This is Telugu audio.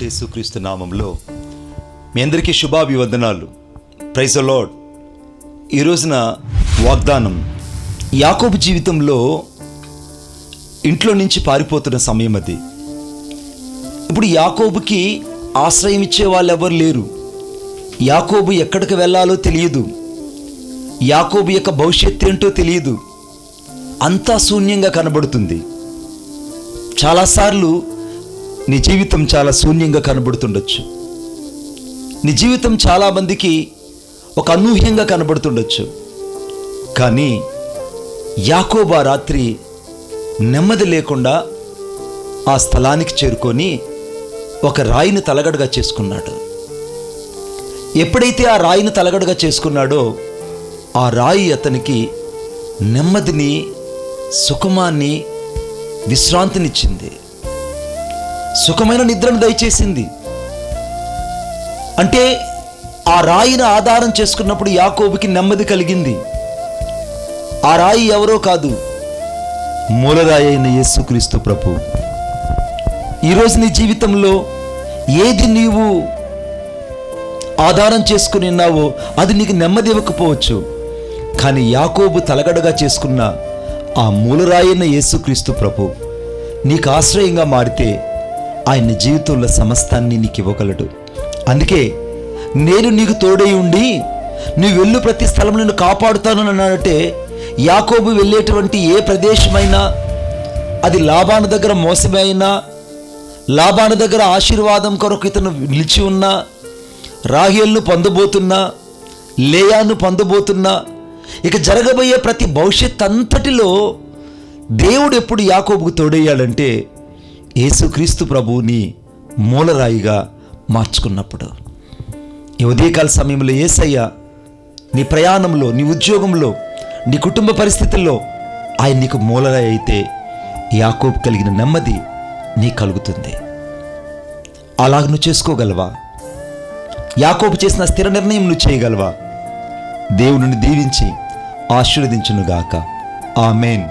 యేసుక్రీస్తు నామంలో మీ అందరికీ శుభాభివందనాలు. Praise the Lord. ఈ రోజున వాగ్దానం, యాకోబు జీవితంలో ఇంట్లో నుంచి పారిపోతున్న సమయం అది. ఇప్పుడు యాకోబుకి ఆశ్రయం ఇచ్చే వాళ్ళు ఎవరు లేరు. యాకోబు ఎక్కడికి వెళ్ళాలో తెలియదు. యాకోబు యొక్క భవిష్యత్తు ఏంటో తెలియదు. అంతా శూన్యంగా కనబడుతుంది. చాలాసార్లు నీ జీవితం చాలా శూన్యంగా కనబడుతుండొచ్చు. నీ జీవితం చాలామందికి ఒక అనూహ్యంగా కనబడుతుండొచ్చు. కానీ యాకోబు ఆ రాత్రి నెమ్మది లేకుండా ఆ స్థలానికి చేరుకొని ఒక రాయిని తలగడగా చేసుకున్నాడు. ఎప్పుడైతే ఆ రాయిని తలగడగా చేసుకున్నాడో ఆ రాయి అతనికి నెమ్మదిని, సుఖమాన్ని, విశ్రాంతినిచ్చింది. సుఖమైన నిద్రను దయచేసింది. అంటే ఆ రాయిని ఆధారం చేసుకున్నప్పుడు యాకోబుకి నెమ్మది కలిగింది. ఆ రాయి ఎవరో కాదు, మూలరాయి అయిన యేసుక్రీస్తు ప్రభు. ఈరోజు నీ జీవితంలో ఏది నీవు ఆధారం చేసుకుని ఉన్నావో అది నీకు నెమ్మది ఇవ్వకపోవచ్చు. కానీ యాకోబు తలగడగా చేసుకున్న ఆ మూలరాయి అయిన యేసుక్రీస్తు ప్రభు నీకు ఆశ్రయంగా మారితే ఆయన జీవితంలో సమస్తాన్ని నీకు ఇవ్వగలడు. అందుకే నేను నీకు తోడై ఉండి నువ్వు వెళ్ళు ప్రతి స్థలం నేను కాపాడుతానని అన్నాడంటే, యాకోబు వెళ్ళేటువంటి ఏ ప్రదేశమైనా అది లాబాను దగ్గర మోసమైనా, లాబాను దగ్గర ఆశీర్వాదం కొరకు ఇతను నిలిచి ఉన్నా, రాహేలును పొందబోతున్నా, లేయాను పొందబోతున్నా, ఇక జరగబోయే ప్రతి భవిష్యత్ అంతటిలో దేవుడు ఎప్పుడు యాకోబుకు తోడయ్యాడంటే యేసుక్రీస్తు ప్రభువుని మూలరాయిగా మార్చుకున్నప్పుడు. ఈ ఉదయకాల సమయంలో యేసయ్య నీ ప్రయాణంలో, నీ ఉద్యోగంలో, నీ కుటుంబ పరిస్థితుల్లో ఆయన నీకు మూలరాయి అయితే యాకోబు కలిగిన నెమ్మది నీ కలుగుతుంది. అలాగ నువ్వు చేసుకోగలవా? యాకోబు చేసిన స్థిర నిర్ణయం నువ్వు చేయగలవా? దేవుడిని దీవించి ఆశీర్వదించునుగాక. ఆమేన్.